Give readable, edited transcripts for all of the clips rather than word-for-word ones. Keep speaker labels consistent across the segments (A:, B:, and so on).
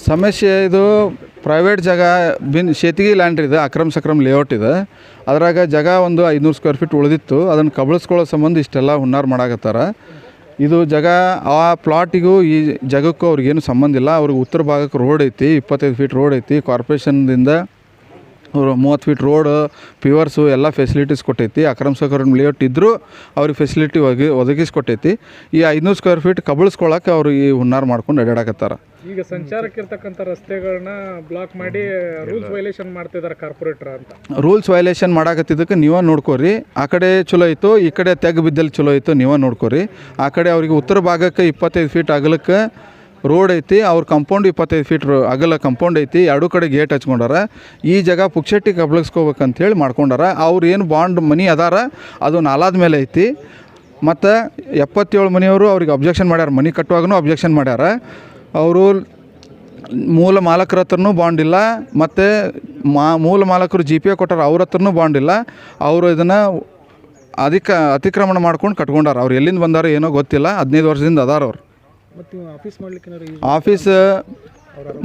A: ಸಮಸ್ಯೆ ಇದು ಪ್ರೈವೇಟ್ ಜಾಗ ಶೇತಿಗೆ ಲ್ಯಾಂಡ್ ಇದೆ, ಅಕ್ರಮ್ ಸಕ್ರಮ್ ಲೇಔಟ್ ಇದೆ. ಅದ್ರಾಗ ಜಾಗ ಒಂದು 500 ಸ್ಕ್ವೇರ್ ಫೀಟ್ ಉಳಿದಿತ್ತು. ಅದನ್ನು ಕಬಳಿಸ್ಕೊಳ್ಳೋ ಸಂಬಂಧ ಇಷ್ಟೆಲ್ಲ ಹುನ್ನಾರ ಮಾಡಾಕತ್ತಾರ. ಇದು ಜಾಗ ಆ ಪ್ಲಾಟಿಗೂ ಈ ಜಾಗಕ್ಕೂ ಅವ್ರಿಗೇನು ಸಂಬಂಧ ಇಲ್ಲ. ಅವ್ರಿಗೆ ಉತ್ತರ ಭಾಗಕ್ಕೆ ರೋಡ್ ಐತಿ, 25 ಫೀಟ್ ರೋಡ್ ಐತಿ. ಕಾರ್ಪೊರೇಷನ್ದಿಂದ ಅವರು 30 ಫೀಟ್ ರೋಡ್, ಪಿವರ್ಸು ಎಲ್ಲ ಫೆಸಿಲಿಟೀಸ್ ಕೊಟ್ಟೈತಿ. ಅಕ್ರಮ್ ಸಕ್ರಮ್ ಲೇಔಟ್ ಇದ್ದರೂ ಅವ್ರಿಗೆ ಫೆಸಿಲಿಟಿ ಒದಗಿಸ್ಕೊಟ್ಟೈತಿ. ಈ 500 ಸ್ಕ್ವೇರ್ ಫೀಟ್ ಕಬಳಿಸ್ಕೊಳಕ್ಕೆ ಅವರು ಈ ಹುನ್ನಾರ ಮಾಡ್ಕೊಂಡು ಅಡ್ಡಾಡಕತ್ತಾರ.
B: ಈಗ ಸಂಚಾರಕ್ಕಿರ್ತಕ್ಕಂಥ ರಸ್ತೆಗಳನ್ನ ಬ್ಲಾಕ್ ಮಾಡಿ ರೂಲ್ಸ್ ವೈಲೇಷನ್ ಮಾಡ್ತಿದ್ದಾರೆ ಕಾರ್ಪೊರೇಟರ್ ಅಂತ.
A: ರೂಲ್ಸ್ ವೈಲೇಷನ್ ಮಾಡಾಕತ್ತಿದ್ದಕ್ಕೆ ನೀವೇ ನೋಡ್ಕೋರಿ. ಆ ಕಡೆ ಚಲೋ ಇತ್ತು, ಈ ಕಡೆ ತೆಗ್ ಬಿದ್ದಲ್ಲಿ ಚಲೋ ಇತ್ತು, ನೀವೇ ನೋಡ್ಕೋರಿ. ಆ ಕಡೆ ಅವ್ರಿಗೆ ಉತ್ತರ ಭಾಗಕ್ಕೆ 25 ಫೀಟ್ ಅಗಲಕ್ಕೆ ರೋಡ್ ಐತಿ. ಅವ್ರ ಕಂಪೌಂಡ್ 25 ಫೀಟ್ ಅಗಲ ಕಂಪೌಂಡ್ ಐತಿ. ಎರಡೂ ಕಡೆ ಗೇಟ್ ಹಚ್ಕೊಂಡಾರ. ಈ ಜಾಗ ಪುಕ್ಷಟ್ಟಿ ಕಬಳಿಸ್ಕೋಬೇಕಂತೇಳಿ ಮಾಡ್ಕೊಂಡಾರ. ಅವ್ರು ಏನು ಬಾಂಡ್ ಮನಿ ಅದಾರ ಅದು ನಾಲಾದ ಮೇಲೆ ಐತಿ. ಮತ್ತು 77 ಮನೆಯವರು ಅವ್ರಿಗೆ ಅಬ್ಜೆಕ್ಷನ್ ಮಾಡ್ಯಾರ. ಮನೆ ಕಟ್ಟುವಾಗೂ ಅಬ್ಜೆಕ್ಷನ್ ಮಾಡ್ಯಾರ. ಅವರು ಮೂಲ ಮಾಲಕರ ಹತ್ರನೂ ಬಾಂಡ್ ಇಲ್ಲ, ಮತ್ತು ಮೂಲ ಮಾಲಕರು GPA ಕೊಟ್ಟಾರ, ಅವ್ರ ಹತ್ರನೂ ಬಾಂಡ್ ಇಲ್ಲ. ಅವರು ಇದನ್ನು ಅತಿಕ್ರಮಣ ಮಾಡ್ಕೊಂಡು ಕಟ್ಕೊಂಡಾರ. ಅವ್ರು ಎಲ್ಲಿಂದ ಬಂದಾರೋ ಏನೋ ಗೊತ್ತಿಲ್ಲ. 15 ವರ್ಷದಿಂದ ಅದಾರ ಅವ್ರು. ಆಫೀಸ್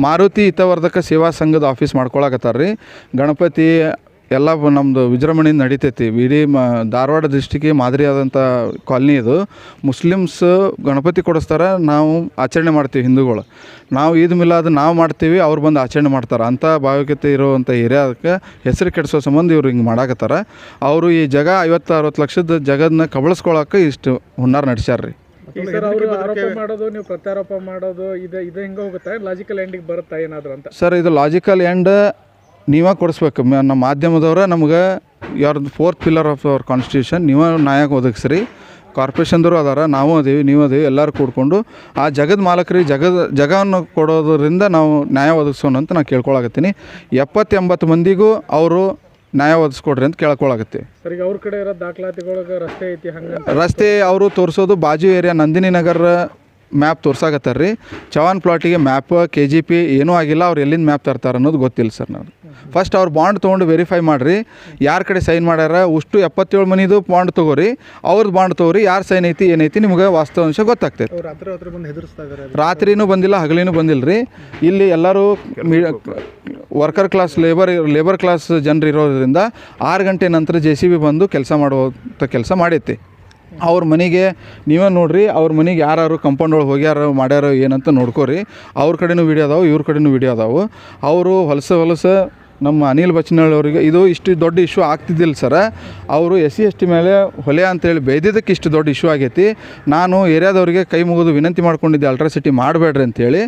A: ಮಾರುತಿ ಹಿತವರ್ಧಕ ಸೇವಾ ಸಂಘದ ಆಫೀಸ್ ಮಾಡ್ಕೊಳಕತ್ತಾರ ರೀ. ಗಣಪತಿ ಎಲ್ಲ ನಮ್ಮದು ವಿಜೃಂಭಣೆಯಿಂದ ನಡಿತೈತಿ. ಇಡೀ ಧಾರವಾಡ ಡಿಸ್ಟಿಕ್ಕಿಗೆ ಮಾದರಿಯಾದಂಥ ಕಾಲನಿ ಇದು. ಮುಸ್ಲಿಮ್ಸ್ ಗಣಪತಿ ಕೊಡಿಸ್ತಾರೆ, ನಾವು ಆಚರಣೆ ಮಾಡ್ತೀವಿ ಹಿಂದೂಗಳು. ನಾವು ಈದ್ ಮಿಲಾದ್ ನಾವು ಮಾಡ್ತೀವಿ, ಅವ್ರು ಬಂದು ಆಚರಣೆ ಮಾಡ್ತಾರೆ. ಅಂಥ ಭಾವೈಕ್ಯತೆ ಇರುವಂಥ ಏರಿಯಾಕ್ಕೆ ಹೆಸರು ಕೆಡಿಸೋ ಸಂಬಂಧ ಇವ್ರು ಹಿಂಗೆ ಮಾಡಾಕತ್ತಾರ. ಅವರು ಈ ಜಾಗ 50-60 ಲಕ್ಷದ ಜಾಗದನ್ನ ಕಬಳಿಸ್ಕೊಳಕ್ಕೆ ಇಷ್ಟು ಹುನ್ನಾರ ನಡೆಸ್ಯಾರ ರೀ.
B: ಆರೋಪ ಮಾಡೋದು, ನೀವು ಪ್ರತ್ಯಾರೋಪ ಮಾಡೋದು, ಇದು ಹೆಂಗೆ ಹೋಗುತ್ತೆ? ಲಾಜಿಕಲ್ ಎಂಡಿಗೆ ಬರುತ್ತಾ ಏನಾದರೂ ಅಂತ?
A: ಸರ್, ಇದು ಲಾಜಿಕಲ್ ಎಂಡ್ ನೀವೇ ಕೊಡಿಸ್ಬೇಕು. ನಮ್ಮ ಮಾಧ್ಯಮದವ್ರ ನಮ್ಗೆ ಯಾರ್ದು 4th pillar of our constitution ನೀವೇ ನ್ಯಾಯ ಒದಗಿಸ್ರಿ. ಕಾರ್ಪೊರೇಷನ್ದವರು ಅದಾರ, ನಾವು ಅದೀವಿ, ನೀವು ಅದೀವಿ, ಎಲ್ಲರೂ ಕೂಡ್ಕೊಂಡು ಆ ಜಗದ ಮಾಲಕರಿಗೆ ಜಾಗವನ್ನು ಕೊಡೋದ್ರಿಂದ ನಾವು ನ್ಯಾಯ ಒದಗಿಸೋಣ ಅಂತ ನಾನು ಕೇಳ್ಕೊಳಕತ್ತೀನಿ. 70-80 ಮಂದಿಗೂ ಅವರು ನ್ಯಾಯ ಒದಗಿಸ್ಕೊಡ್ರಿ ಅಂತ ಕೇಳ್ಕೊಳಕತ್ತೀವಿ.
B: ಸರ್, ಈಗ ಅವ್ರ ಕಡೆ ಇರೋ ದಾಖಲಾತಿಗಳಿಗೆ ರಸ್ತೆ ಐತಿ, ಹಂಗೆ
A: ರಸ್ತೆ ಅವರು ತೋರಿಸೋದು ಬಾಜು ಏರಿಯಾ ನಂದಿನಿ ನಗರ ಮ್ಯಾಪ್ ತೋರ್ಸಾಕತ್ತಾರ ರೀ. ಚವಾನ್ ಪ್ಲಾಟಿಗೆ ಮ್ಯಾಪ್ KGP ಏನೂ ಆಗಿಲ್ಲ. ಅವ್ರು ಎಲ್ಲಿಂದ ಮ್ಯಾಪ್ ತರ್ತಾರೆ ಅನ್ನೋದು ಗೊತ್ತಿಲ್ಲ ಸರ್. ನಾವು ಫಸ್ಟ್ ಅವ್ರು ಬಾಂಡ್ ತೊಗೊಂಡು ವೆರಿಫೈ ಮಾಡಿರಿ, ಯಾರ ಕಡೆ ಸೈನ್ ಮಾಡ್ಯಾರ. ಅಷ್ಟು 77 ಮನಿದು ಬಾಂಡ್ ತೊಗೋರಿ, ಅವ್ರದ್ದು ಬಾಂಡ್ ತೊಗೋರಿ. ಯಾರು ಸೈನ್ ಐತಿ ಏನೈತಿ ನಿಮ್ಗೆ ವಾಸ್ತವಾಂಶ ಗೊತ್ತಾಗ್ತೈತೆ. ರಾತ್ರಿನೂ ಬಂದಿಲ್ಲ, ಹಗಲಿನೂ ಬಂದಿಲ್ಲ ರೀ. ಇಲ್ಲಿ ಎಲ್ಲರೂ ವರ್ಕರ್ ಕ್ಲಾಸ್ ಲೇಬರ್ ಕ್ಲಾಸ್ ಜನರು ಇರೋದ್ರಿಂದ 6 ಗಂಟೆ ನಂತರ JCB ಬಂದು ಕೆಲಸ ಮಾಡುವಂಥ ಕೆಲಸ ಮಾಡೈತಿ. ಅವ್ರ ಮನೆಗೆ ನೀವೇ ನೋಡಿರಿ, ಅವ್ರ ಮನೆಗೆ ಯಾರು ಕಂಪೌಂಡ್ ಒಳಗೆ ಹೋಗ್ಯಾರೋ ಮಾಡ್ಯಾರೋ ಏನಂತ ನೋಡ್ಕೋರಿ. ಅವ್ರ ಕಡೆನೂ ವೀಡಿಯೋ ಅದಾವೆ, ಇವ್ರ ಕಡೆನೂ ವೀಡಿಯೋ ಅದಾವೆ. ಅವರು ಹೊಲಸ ನಮ್ಮ ಅನಿಲ್ ಬಚ್ಚನಹಳ್ಳಿ ಅವರಿಗೆ ಇದು ಇಷ್ಟು ದೊಡ್ಡ ಇಶ್ಯೂ ಆಗ್ತಿದ್ದಿಲ್ಲ ಸರ. ಅವರು SC/ST ಮೇಲೆ ಹೊಲೆ ಅಂತೇಳಿ ಬೈದಿದ್ದಕ್ಕೆ ಇಷ್ಟು ದೊಡ್ಡ ಇಶ್ಯೂ ಆಗೈತಿ. ನಾನು ಏರಿಯಾದವ್ರಿಗೆ ಕೈ ಮುಗಿದು ವಿನಂತಿ ಮಾಡ್ಕೊಂಡಿದ್ದೆ, ಅಲ್ಟ್ರಾಸಿಟಿ ಮಾಡಬೇಡ್ರಿ ಅಂತೇಳಿ.